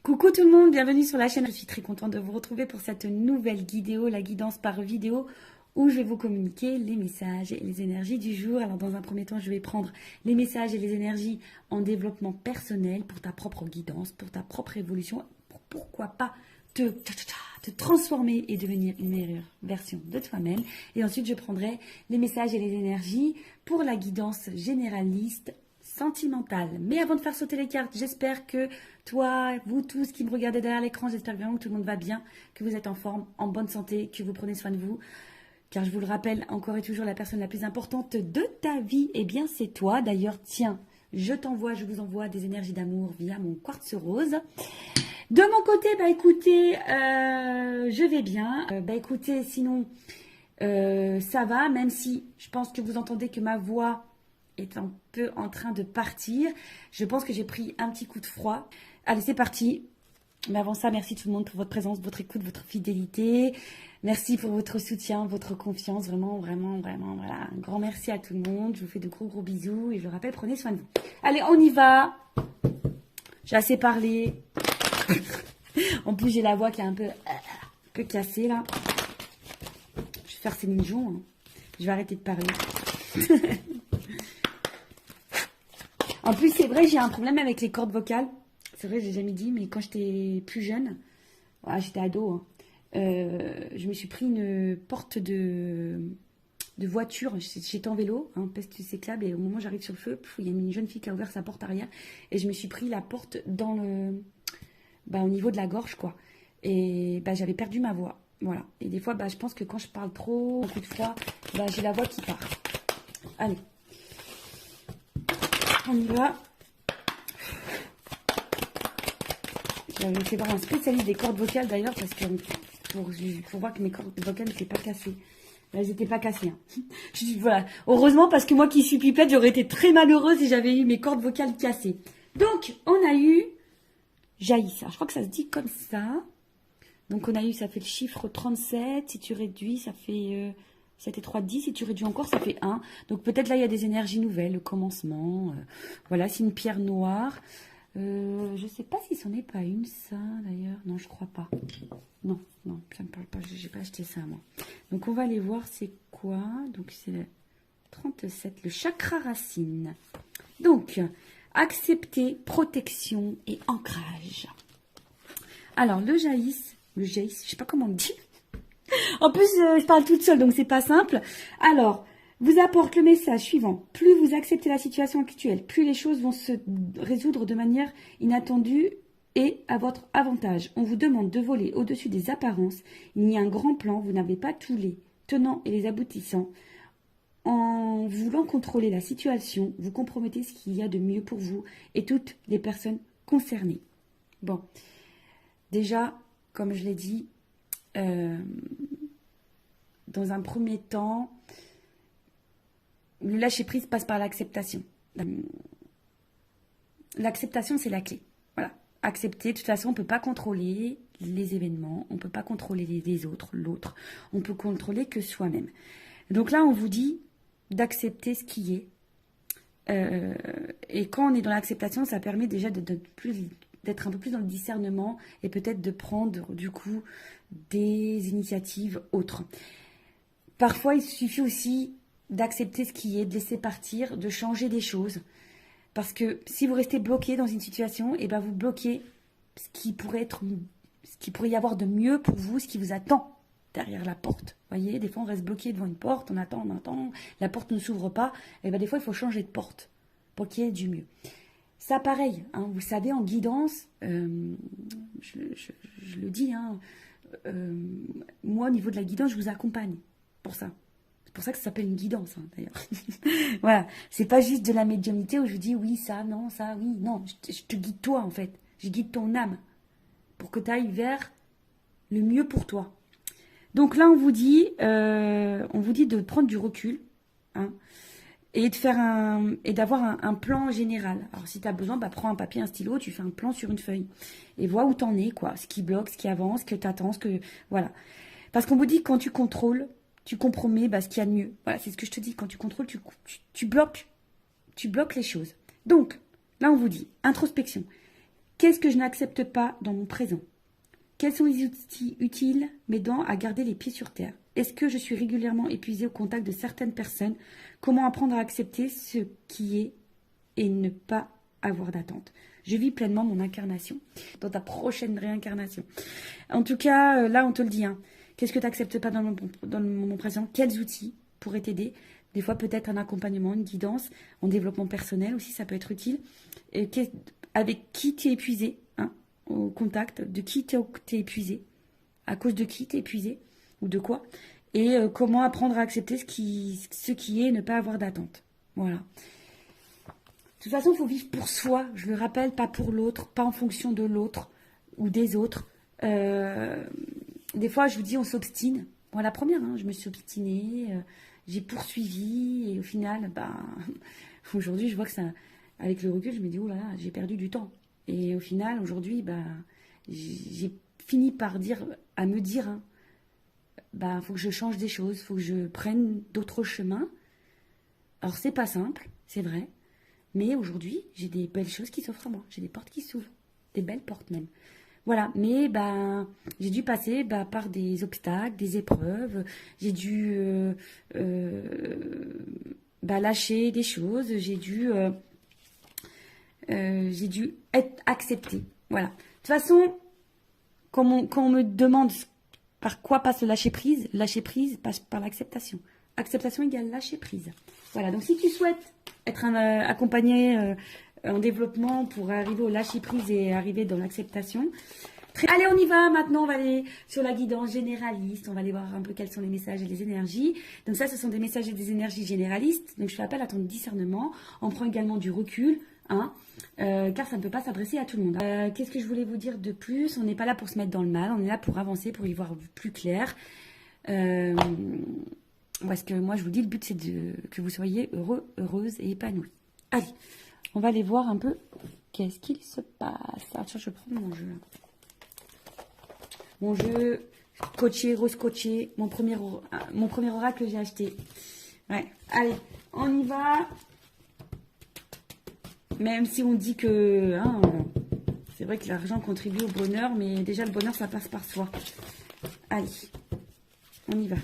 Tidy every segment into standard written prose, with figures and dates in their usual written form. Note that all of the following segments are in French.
Coucou tout le monde, bienvenue sur la chaîne. Je suis très contente de vous retrouver pour cette nouvelle vidéo, la guidance par vidéo, où je vais vous communiquer les messages et les énergies du jour. Alors dans un premier temps, je vais prendre les messages et les énergies en développement personnel pour ta propre guidance, pour ta propre évolution, pour pourquoi pas te transformer et devenir une meilleure version de toi-même. Et ensuite, je prendrai les messages et les énergies pour la guidance généraliste sentimentale. Mais avant de faire sauter les cartes, j'espère que toi, vous tous qui me regardez derrière l'écran, j'espère vraiment que tout le monde va bien, que vous êtes en forme, en bonne santé, que vous prenez soin de vous. Car je vous le rappelle, encore et toujours, la personne la plus importante de ta vie, eh bien c'est toi. D'ailleurs, tiens, je vous envoie des énergies d'amour via mon quartz rose. De mon côté, bah écoutez, je vais bien. Écoutez, sinon, ça va, même si je pense que vous entendez que ma voix est un peu en train de partir. Je pense que j'ai pris un petit coup de froid. Allez, c'est parti. Mais avant ça, merci tout le monde pour votre présence, votre écoute, votre fidélité. Merci pour votre soutien, votre confiance. Vraiment, voilà. Un grand merci à tout le monde. Je vous fais de gros bisous. Et je le rappelle, prenez soin de vous. Allez, on y va. J'ai assez parlé. En plus, j'ai la voix qui est un peu cassée, là. Je vais faire Céline Dion. Hein. Je vais arrêter de parler. En plus, c'est vrai, j'ai un problème avec les cordes vocales. C'est vrai, je l'ai jamais dit, mais quand j'étais plus jeune, voilà, j'étais ado, hein, je me suis pris une porte de voiture. J'étais en vélo, hein, peste cyclable, et au moment où j'arrive sur le feu, il y a une jeune fille qui a ouvert sa porte arrière, et je me suis pris la porte dans au niveau de la gorge, quoi. Et j'avais perdu ma voix, voilà. Et des fois, je pense que quand je parle trop, un coup de froid, j'ai la voix qui part. Allez. On y va. J'avais fait voir un spécialiste des cordes vocales d'ailleurs, parce que pour voir que mes cordes vocales n'étaient pas cassées. Elles n'étaient pas cassées. Hein. Je dis voilà. Heureusement, parce que moi qui suis pipette, j'aurais été très malheureuse si j'avais eu mes cordes vocales cassées. Donc, on a eu Jaïssa. Je crois que ça se dit comme ça. Donc, on a eu, ça fait le chiffre 37. Si tu réduis, ça fait 7 et 3, 10. Si tu réduis encore, ça fait 1. Donc, peut-être là, il y a des énergies nouvelles, le commencement. Voilà, c'est une pierre noire. Je ne sais pas si c'en est pas une, ça, d'ailleurs. Non, je crois pas. Non, ça me parle pas. J'ai pas acheté ça, moi. Donc, on va aller voir c'est quoi. Donc, c'est le 37, le chakra racine. Donc, accepter, protection et ancrage. Alors, le jaïs, je sais pas comment on dit. En plus, je parle toute seule, donc c'est pas simple. Alors, vous apporte le message suivant. Plus vous acceptez la situation actuelle, plus les choses vont se résoudre de manière inattendue et à votre avantage. On vous demande de voler au-dessus des apparences. Il y a un grand plan, vous n'avez pas tous les tenants et les aboutissants. En voulant contrôler la situation, vous compromettez ce qu'il y a de mieux pour vous et toutes les personnes concernées. Bon, déjà, comme je l'ai dit, dans un premier temps, le lâcher-prise passe par l'acceptation. L'acceptation, c'est la clé. Voilà. Accepter. De toute façon, on ne peut pas contrôler les événements. On ne peut pas contrôler les autres, l'autre. On peut contrôler que soi-même. Donc là, on vous dit d'accepter ce qui est. Et quand on est dans l'acceptation, ça permet déjà d'être un peu plus dans le discernement et peut-être de prendre, du coup, des initiatives autres. Parfois, il suffit aussi d'accepter ce qui est, de laisser partir, de changer des choses. Parce que si vous restez bloqué dans une situation, vous bloquez ce qui pourrait y avoir de mieux pour vous, ce qui vous attend derrière la porte. Vous voyez, des fois on reste bloqué devant une porte, on attend, la porte ne s'ouvre pas. Et des fois il faut changer de porte pour qu'il y ait du mieux. Ça pareil, hein, vous savez, en guidance, je le dis, hein, moi au niveau de la guidance, je vous accompagne pour ça. C'est pour ça que ça s'appelle une guidance, hein, d'ailleurs. Voilà, c'est pas juste de la médiumnité où je vous dis oui, ça, non, ça, oui, non. Je te guide toi, en fait. Je guide ton âme pour que tu ailles vers le mieux pour toi. Donc là, on vous dit de prendre du recul, hein, et d'avoir un plan général. Alors, si tu as besoin, prends un papier, un stylo, tu fais un plan sur une feuille et vois où t'en es, quoi. Ce qui bloque, ce qui avance, ce que t'attends, voilà. Parce qu'on vous dit que quand tu contrôles, tu compromets ce qu'il y a de mieux. Voilà, c'est ce que je te dis. Quand tu contrôles, tu bloques les choses. Donc, là, on vous dit introspection. Qu'est-ce que je n'accepte pas dans mon présent? Quels sont les outils utiles m'aidant à garder les pieds sur terre? Est-ce que je suis régulièrement épuisée au contact de certaines personnes? Comment apprendre à accepter ce qui est et ne pas avoir d'attente? Je vis pleinement mon incarnation dans ta prochaine réincarnation. En tout cas, là, on te le dit. Hein. Qu'est-ce que tu n'acceptes pas dans le moment présent? Quels outils pourraient t'aider? Des fois, peut-être un accompagnement, une guidance, en développement personnel aussi, ça peut être utile. Et avec qui tu es épuisé, hein, au contact, de qui tu es épuisé, à cause de qui tu es épuisé, ou de quoi, et comment apprendre à accepter ce qui est et ne pas avoir d'attente. Voilà. De toute façon, il faut vivre pour soi, je le rappelle, pas pour l'autre, pas en fonction de l'autre ou des autres. Des fois, je vous dis, on s'obstine. Moi, la première, hein, je me suis obstinée, j'ai poursuivi, et au final, aujourd'hui, je vois que ça, avec le recul, je me dis, oh là là, j'ai perdu du temps. Et au final, aujourd'hui, j'ai fini par me dire, hein, faut que je change des choses, faut que je prenne d'autres chemins. Alors, c'est pas simple, c'est vrai. Mais aujourd'hui, j'ai des belles choses qui s'offrent à moi. J'ai des portes qui s'ouvrent. Des belles portes même. Voilà. Mais j'ai dû passer par des obstacles, des épreuves. J'ai dû lâcher des choses. J'ai dû être acceptée. Voilà. De toute façon, quand on me demande par quoi passe le lâcher prise passe par l'acceptation. Acceptation égale lâcher prise. Voilà, donc si tu souhaites être accompagné en développement pour arriver au lâcher prise et arriver dans l'acceptation, allez, on y va. Maintenant, on va aller sur la guidance généraliste. On va aller voir un peu quels sont les messages et les énergies. Donc ça, ce sont des messages et des énergies généralistes. Donc je fais appel à ton discernement. On prend également du recul, hein, car ça ne peut pas s'adresser à tout le monde. Qu'est-ce que je voulais vous dire de plus? On n'est pas là pour se mettre dans le mal. On est là pour avancer, pour y voir plus clair. Parce que moi, je vous dis, le but, c'est que vous soyez heureux, heureuse et épanouie. Allez, on va aller voir un peu qu'est-ce qu'il se passe. Ah, tiens, je prends mon jeu. Mon jeu coaché, rose coaché, mon premier oracle que j'ai acheté. Ouais, allez, on y va. Même si on dit que c'est vrai que l'argent contribue au bonheur, mais déjà, le bonheur, ça passe par soi. Allez, on y va.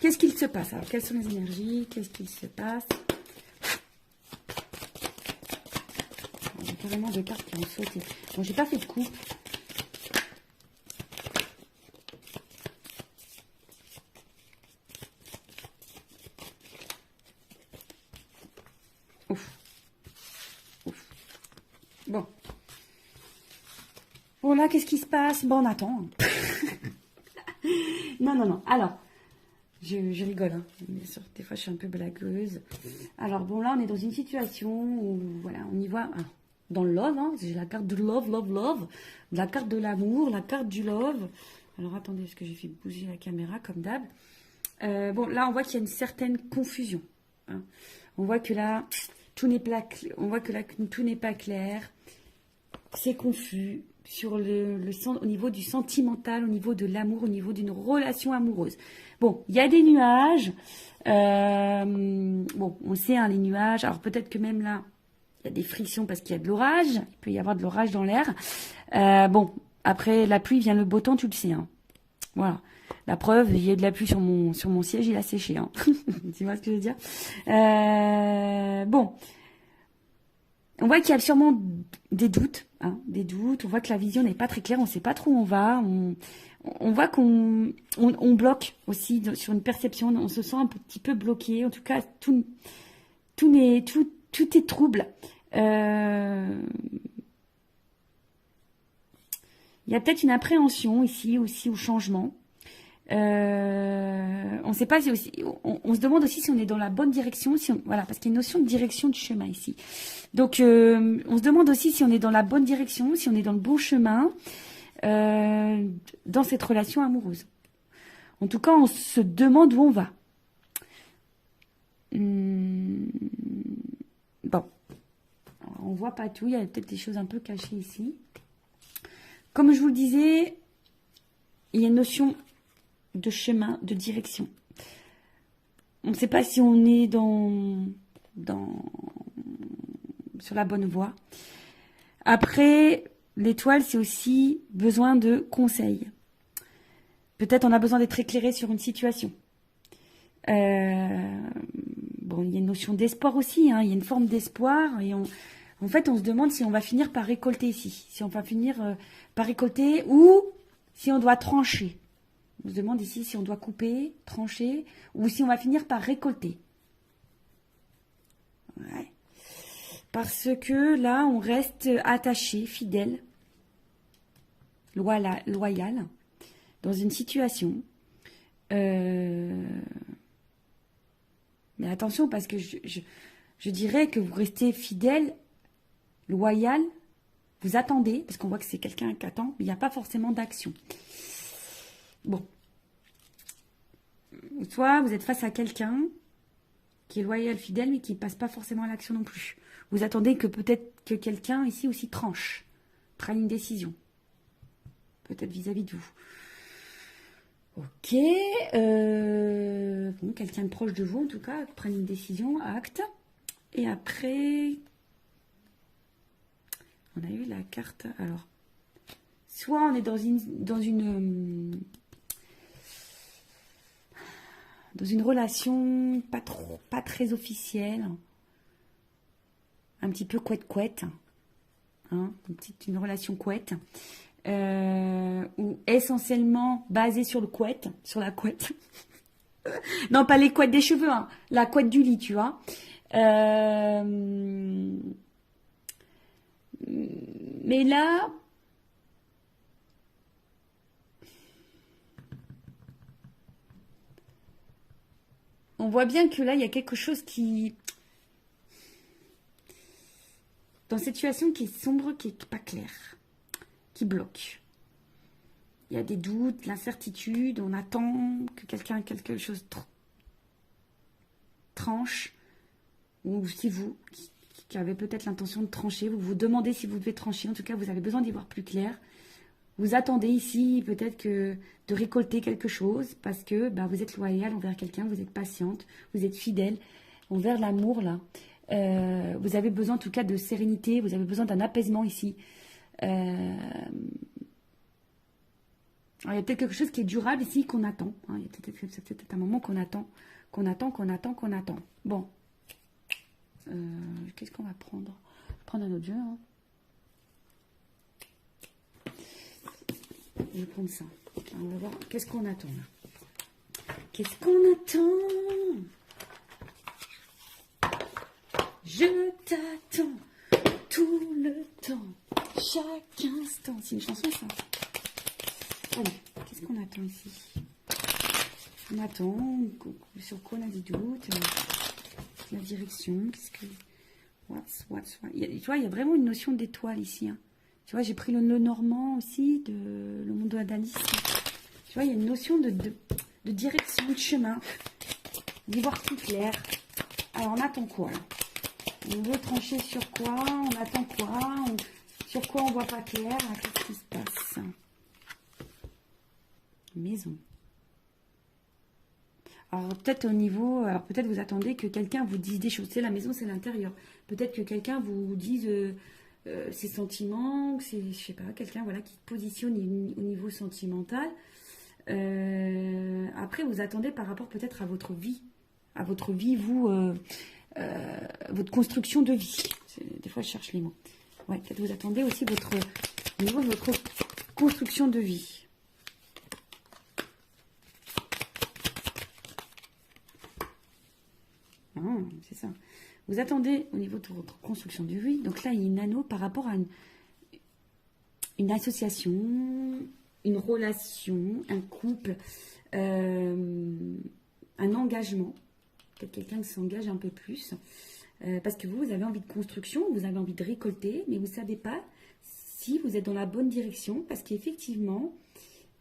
Qu'est-ce qu'il se passe? Alors, quelles sont les énergies? Qu'est-ce qu'il se passe? J'ai carrément deux cartes qui ont sauté. Bon, j'ai pas fait de coup. Ouf. Ouf. Bon. Bon, là, qu'est-ce qui se passe? Bon, on attend. Non. Alors... Je rigole, hein. Bien sûr, des fois je suis un peu blagueuse. Alors bon, là on est dans une situation où, voilà, on y voit, dans le love, hein, j'ai la carte de love, la carte de l'amour, la carte du love. Alors attendez, parce que j'ai fait bouger la caméra comme d'hab. Bon, là on voit qu'il y a une certaine confusion, hein. On voit que là, tout n'est pas clair, c'est confus sur au niveau du sentimental, au niveau de l'amour, au niveau d'une relation amoureuse. Bon, il y a des nuages. Bon, on sait, hein, les nuages. Alors peut-être que même là, il y a des frictions parce qu'il y a de l'orage. Il peut y avoir de l'orage dans l'air. Bon, après la pluie vient le beau temps, tu le sais, hein. Voilà. La preuve, il y a de la pluie sur mon siège, il a séché, hein. Tu vois ce que je veux dire? Bon. On voit qu'il y a sûrement des doutes, hein, des doutes. On voit que la vision n'est pas très claire. On ne sait pas trop où on va. On voit qu'on bloque aussi sur une perception. On se sent un petit peu bloqué. En tout cas, tout est trouble. Il y a peut-être une appréhension ici aussi au changement. On ne sait pas si aussi, on se demande aussi si on est dans la bonne direction, voilà, parce qu'il y a une notion de direction du chemin ici. Donc, on se demande aussi si on est dans la bonne direction, si on est dans le bon chemin dans cette relation amoureuse. En tout cas, on se demande où on va. Bon, alors, on voit pas tout. Il y a peut-être des choses un peu cachées ici. Comme je vous le disais, il y a une notion de chemin, de direction. On ne sait pas si on est sur la bonne voie. Après, l'étoile, c'est aussi besoin de conseils. Peut-être on a besoin d'être éclairé sur une situation. Bon, il y a une notion d'espoir aussi, hein, il y a une forme d'espoir et en fait, on se demande si on va finir par récolter ici, si on va finir par récolter ou si on doit trancher. On se demande ici si on doit couper, trancher ou si on va finir par récolter. Ouais. Parce que là, on reste attaché, fidèle, loyal, dans une situation. Mais attention, parce que je dirais que vous restez fidèle, loyal, vous attendez, parce qu'on voit que c'est quelqu'un qui attend, mais il n'y a pas forcément d'action. Bon. Soit vous êtes face à quelqu'un qui est loyal, fidèle, mais qui ne passe pas forcément à l'action non plus. Vous attendez que peut-être que quelqu'un ici aussi tranche, prenne une décision. Peut-être vis-à-vis de vous. Ok. Bon, quelqu'un de proche de vous, en tout cas, prenne une décision, acte. Et après, on a eu la carte. Alors, soit on est dans une relation pas très officielle, un petit peu couette-couette, hein, une relation couette, ou essentiellement basée sur le couette, sur la couette. Non, pas les couettes des cheveux, hein, la couette du lit, tu vois. Mais là, on voit bien que là, il y a quelque chose qui... Dans cette situation qui est sombre, qui n'est pas claire, qui bloque. Il y a des doutes, l'incertitude, on attend que quelque chose tranche. Ou si vous, qui avez peut-être l'intention de trancher, vous vous demandez si vous devez trancher. En tout cas, vous avez besoin d'y voir plus clair. Vous attendez ici peut-être de récolter quelque chose parce que vous êtes loyal envers quelqu'un, vous êtes patiente, vous êtes fidèle envers l'amour là. Vous avez besoin en tout cas de sérénité, vous avez besoin d'un apaisement ici. Alors, il y a peut-être quelque chose qui est durable ici qu'on attend. Hein. Il y a peut-être un moment qu'on attend. Bon. Qu'est-ce qu'on va prendre? Je vais prendre un autre jeu. Hein. Je vais prendre ça. On va voir. Qu'est-ce qu'on attend là? Qu'est-ce qu'on attend? Je t'attends tout le temps, chaque instant. C'est une chanson ça. Allez, qu'est-ce qu'on attend ici? On attend, sur quoi on a des doutes, la direction, qu'est-ce que... What's... Tu vois, il y a vraiment une notion d'étoile ici. Hein. Tu vois, j'ai pris le normand aussi, le monde d'Alice. Tu vois, il y a une notion de direction, de chemin, d'y voir plus clair. Alors, on attend quoi là? On veut trancher sur quoi? On attend quoi? Sur quoi on voit pas clair? Qu'est-ce qui se passe? Maison. Alors peut-être au niveau, alors peut-être vous attendez que quelqu'un vous dise des choses. C'est la maison, c'est l'intérieur. Peut-être que quelqu'un vous dise ses sentiments, je sais pas, quelqu'un voilà qui positionne au niveau sentimental. Après vous attendez par rapport peut-être à votre vie, vous, votre construction de vie. Des fois je cherche les mots. Ouais, peut-être vous attendez aussi au niveau de votre construction de vie. C'est ça. Vous attendez au niveau de votre construction de vie. Donc là, il y a une anneau par rapport à une association, une relation, un couple, un engagement. Peut-être quelqu'un qui s'engage un peu plus. Parce que vous avez envie de construction, vous avez envie de récolter, mais vous ne savez pas si vous êtes dans la bonne direction. Parce qu'effectivement,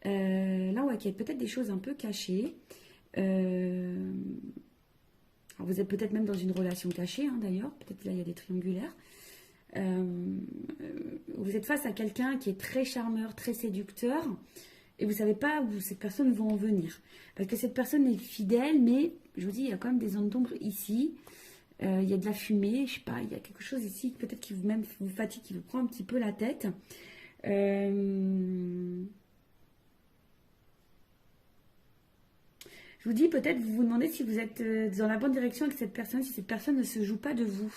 là, ouais, il y a peut-être des choses un peu cachées. Alors vous êtes peut-être même dans une relation cachée, hein, d'ailleurs. Peut-être là, il y a des triangulaires. Vous êtes face à quelqu'un qui est très charmeur, très séducteur. Et vous ne savez pas où cette personne va en venir. Parce que cette personne est fidèle, mais je vous dis, il y a quand même des zones d'ombre ici. Il y a de la fumée, je sais pas, il y a quelque chose ici, peut-être qui vous fatigue, qui vous prend un petit peu la tête. Je vous dis, peut-être vous vous demandez si vous êtes dans la bonne direction avec cette personne, si cette personne ne se joue pas de vous.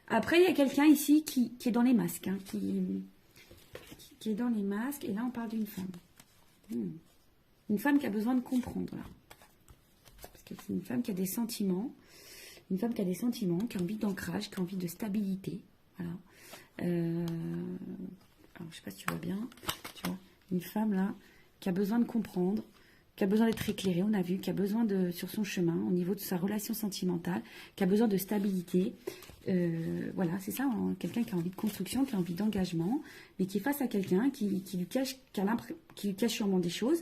Après, il y a quelqu'un ici qui est dans les masques, hein, qui est dans les masques, et là on parle d'une femme. Une femme qui a besoin de comprendre, là. Parce que c'est une femme qui a des sentiments, qui a envie d'ancrage, qui a envie de stabilité, voilà. Alors, je sais pas si tu vois bien, tu vois, une femme là, qui a besoin de comprendre, qui a besoin d'être éclairée, on a vu, qui a besoin de, sur son chemin, au niveau de sa relation sentimentale, qui a besoin de stabilité. Voilà, c'est ça, hein, quelqu'un qui a envie de construction, qui a envie d'engagement, mais qui est face à quelqu'un qui lui cache sûrement des choses,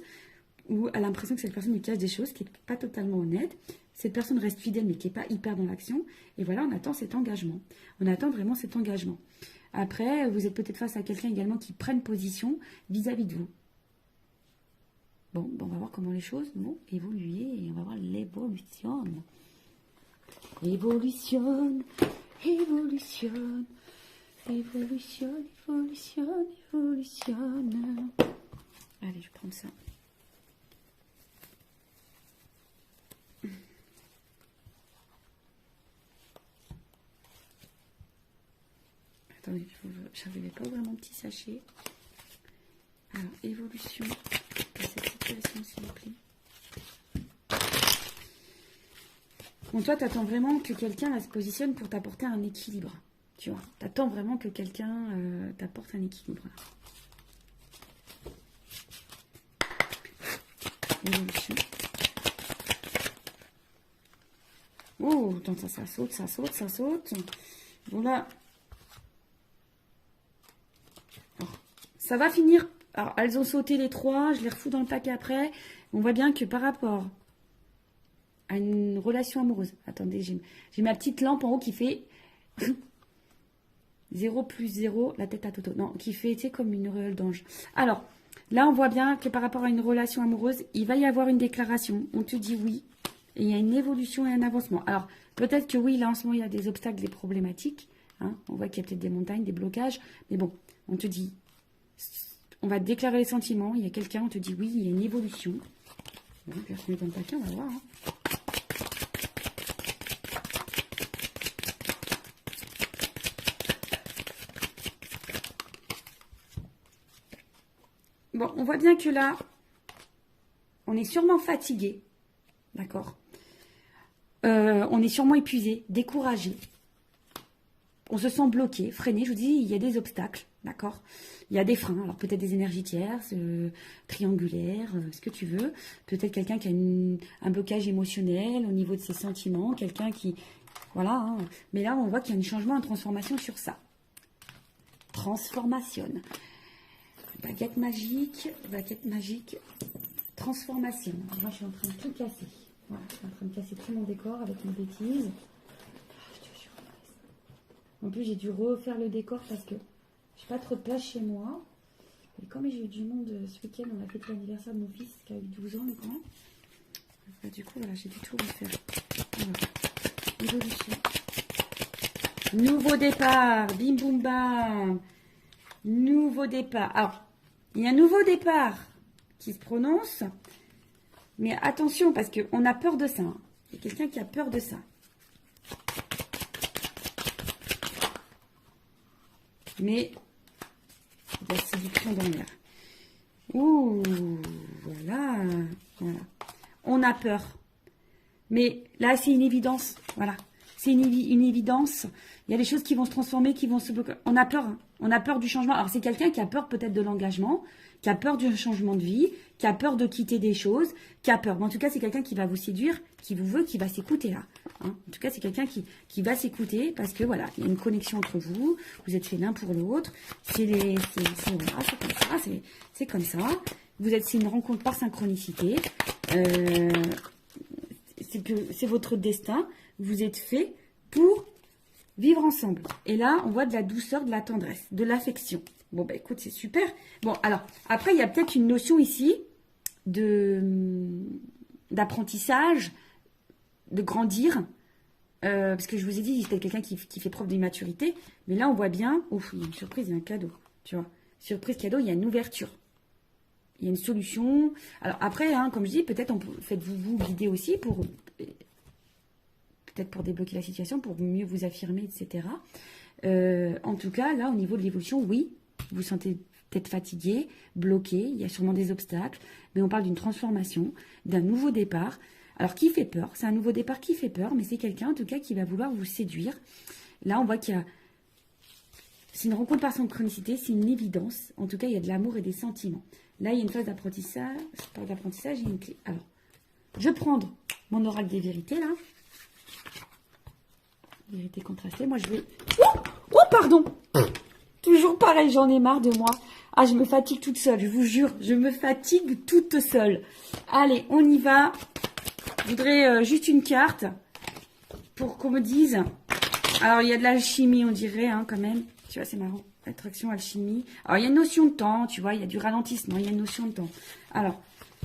ou a l'impression que cette personne lui cache des choses, qui n'est pas totalement honnête. Cette personne reste fidèle, mais qui n'est pas hyper dans l'action. Et voilà, on attend cet engagement. On attend vraiment cet engagement. Après, vous êtes peut-être face à quelqu'un également qui prenne position vis-à-vis de vous. Bon, on va voir comment les choses vont évoluer et on va voir l'évolution. Évolution, évolution, évolution, évolution, évolution. Allez, je vais prendre ça. Attendez, j'arrivais pas à ouvrir mon petit sachet. Alors, évolution de cette situation, s'il vous plaît. Bon, toi, tu attends vraiment que quelqu'un se positionne pour t'apporter un équilibre. Tu vois, tu attends vraiment que quelqu'un t'apporte un équilibre. Évolution. Oh, attends, ça saute, ça saute, ça saute. Bon, là. Alors, ça va finir. Alors, elles ont sauté les trois. Je les refous dans le paquet après. On voit bien que par rapport à une relation amoureuse. Attendez, j'ai ma petite lampe en haut qui fait 0 plus 0, la tête à Toto. Non, qui fait, tu sais, comme une auréole d'ange. Alors, là, on voit bien que par rapport à une relation amoureuse, il va y avoir une déclaration. On te dit oui. Et il y a une évolution et un avancement. Alors, peut-être que oui, là, en ce moment, il y a des obstacles, des problématiques. Hein. On voit qu'il y a peut-être des montagnes, des blocages. Mais bon, on te dit, on va déclarer les sentiments. Il y a quelqu'un, on te dit oui, il y a une évolution. Bon, puis on met dans le paquet, on va voir. Hein. Bon, on voit bien que là, on est sûrement fatigué, d'accord. On est sûrement épuisé, découragé. On se sent bloqué, freiné. Je vous dis, il y a des obstacles, d'accord. Il y a des freins, alors peut-être des énergies tierces, triangulaires, ce que tu veux. Peut-être quelqu'un qui a un blocage émotionnel au niveau de ses sentiments, quelqu'un qui... Voilà, hein. Mais là, on voit qu'il y a un changement, une transformation sur ça. Transformation. Baguette magique, transformation. Moi, je suis en train de tout casser. Voilà, je suis en train de casser tout mon décor avec une bêtise. En plus, j'ai dû refaire le décor parce que j'ai pas trop de place chez moi. Et comme j'ai eu du monde ce week-end, on a fêté l'anniversaire de mon fils qui a eu 12 ans maintenant. Bah, du coup, voilà, j'ai dû tout refaire. Voilà. Évolution. Nouveau départ. Bim boum bam. Nouveau départ. Alors, il y a un nouveau départ qui se prononce. Mais attention, parce qu'on a peur de ça. Hein. Il y a quelqu'un qui a peur de ça. Mais il y a séduction dans l'air. Ouh, voilà. On a peur. Mais là, c'est une évidence. Voilà. C'est une évidence. Il y a des choses qui vont se transformer, qui vont se bloquer. On a peur. Hein. On a peur du changement. Alors, c'est quelqu'un qui a peur peut-être de l'engagement, qui a peur du changement de vie, qui a peur de quitter des choses, qui a peur. Mais en tout cas, c'est quelqu'un qui va vous séduire, qui vous veut, qui va s'écouter là. Hein. En tout cas, c'est quelqu'un qui va s'écouter parce que voilà, il y a une connexion entre vous. Vous êtes fait l'un pour l'autre. C'est comme ça. C'est comme ça. C'est une rencontre par synchronicité. C'est votre destin. Vous êtes fait pour vivre ensemble. Et là, on voit de la douceur, de la tendresse, de l'affection. Bon, bah écoute, c'est super. Bon, alors, après, il y a peut-être une notion ici d'apprentissage, de grandir. Parce que je vous ai dit, c'était quelqu'un qui fait preuve d'immaturité. Mais là, on voit bien, ouf, il y a une surprise, il y a un cadeau. Tu vois, surprise, cadeau, il y a une ouverture. Il y a une solution. Alors après, hein, comme je dis, peut-être faites-vous guider aussi pour peut-être pour débloquer la situation, pour mieux vous affirmer, etc. En tout cas, là, au niveau de l'évolution, oui, vous vous sentez peut-être fatigué, bloqué, il y a sûrement des obstacles, mais on parle d'une transformation, d'un nouveau départ. Alors, qui fait peur? C'est un nouveau départ qui fait peur, mais c'est quelqu'un, en tout cas, qui va vouloir vous séduire. Là, on voit qu'il y a... C'est une rencontre par synchronicité, c'est une évidence. En tout cas, il y a de l'amour et des sentiments. Là, il y a une phase d'apprentissage, il y a une clé. Alors, je vais prendre mon oracle des vérités, là. Vérité contrastée. Moi, je vais... Oh, pardon. Toujours pareil, j'en ai marre de moi. Ah, je me fatigue toute seule, je vous jure. Je me fatigue toute seule. Allez, on y va. Je voudrais juste une carte pour qu'on me dise... Alors, il y a de l'alchimie, on dirait, hein, quand même. Tu vois, c'est marrant. Attraction, alchimie. Alors, il y a une notion de temps, tu vois. Il y a du ralentissement, il y a une notion de temps. Alors,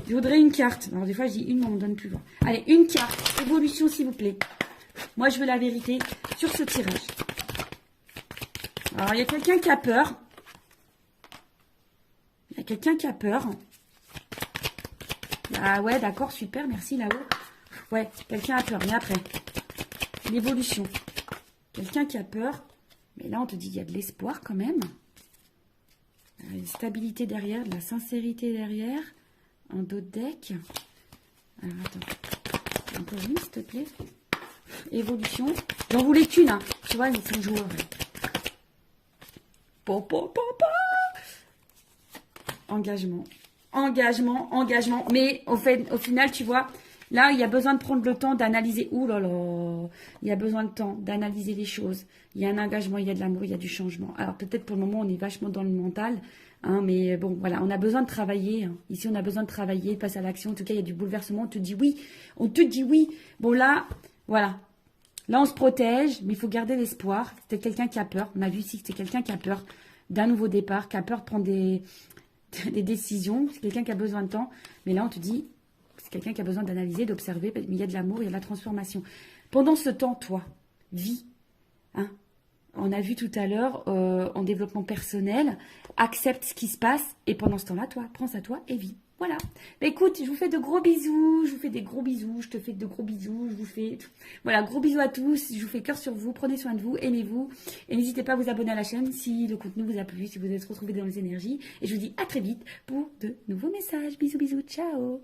je voudrais une carte. Alors, des fois, je dis une, mais on me donne plus loin. Allez, une carte. Évolution, s'il vous plaît. Moi, je veux la vérité sur ce tirage. Alors, il y a quelqu'un qui a peur. Il y a quelqu'un qui a peur. Ah ouais, d'accord, super, merci là-haut. Ouais, quelqu'un a peur. Mais après, l'évolution. Quelqu'un qui a peur. Mais là, on te dit qu'il y a de l'espoir quand même. Une stabilité derrière, de la sincérité derrière. Un dos de deck. Alors, attends. Encore une, s'il te plaît. Évolution. J'en voulais qu'une, hein. Tu vois, ils sont joueurs. Engagement. Engagement, engagement. Mais au final, tu vois, là, il y a besoin de prendre le temps d'analyser. Ouh là là. Il y a besoin de temps d'analyser les choses. Il y a un engagement, il y a de l'amour, il y a du changement. Alors peut-être pour le moment, on est vachement dans le mental. Hein, mais bon, voilà, on a besoin de travailler. Hein. Ici, on a besoin de travailler, de passer à l'action. En tout cas, il y a du bouleversement. On te dit oui. On te dit oui. Bon, là, voilà. Là, on se protège, mais il faut garder l'espoir. C'est quelqu'un qui a peur. On a vu ici que c'est quelqu'un qui a peur d'un nouveau départ, qui a peur de prendre des décisions. C'est quelqu'un qui a besoin de temps. Mais là, on te dit, c'est quelqu'un qui a besoin d'analyser, d'observer. Mais il y a de l'amour, il y a de la transformation. Pendant ce temps, toi, vis. Hein. On a vu tout à l'heure, en développement personnel, accepte ce qui se passe. Et pendant ce temps-là, toi, prends à toi et vis. Voilà. Bah, écoute, je vous fais de gros bisous. Je vous fais des gros bisous. Je te fais de gros bisous. Je vous fais... Voilà, gros bisous à tous. Je vous fais cœur sur vous. Prenez soin de vous. Aimez-vous. Et n'hésitez pas à vous abonner à la chaîne si le contenu vous a plu, si vous êtes retrouvés dans les énergies. Et je vous dis à très vite pour de nouveaux messages. Bisous, bisous. Ciao.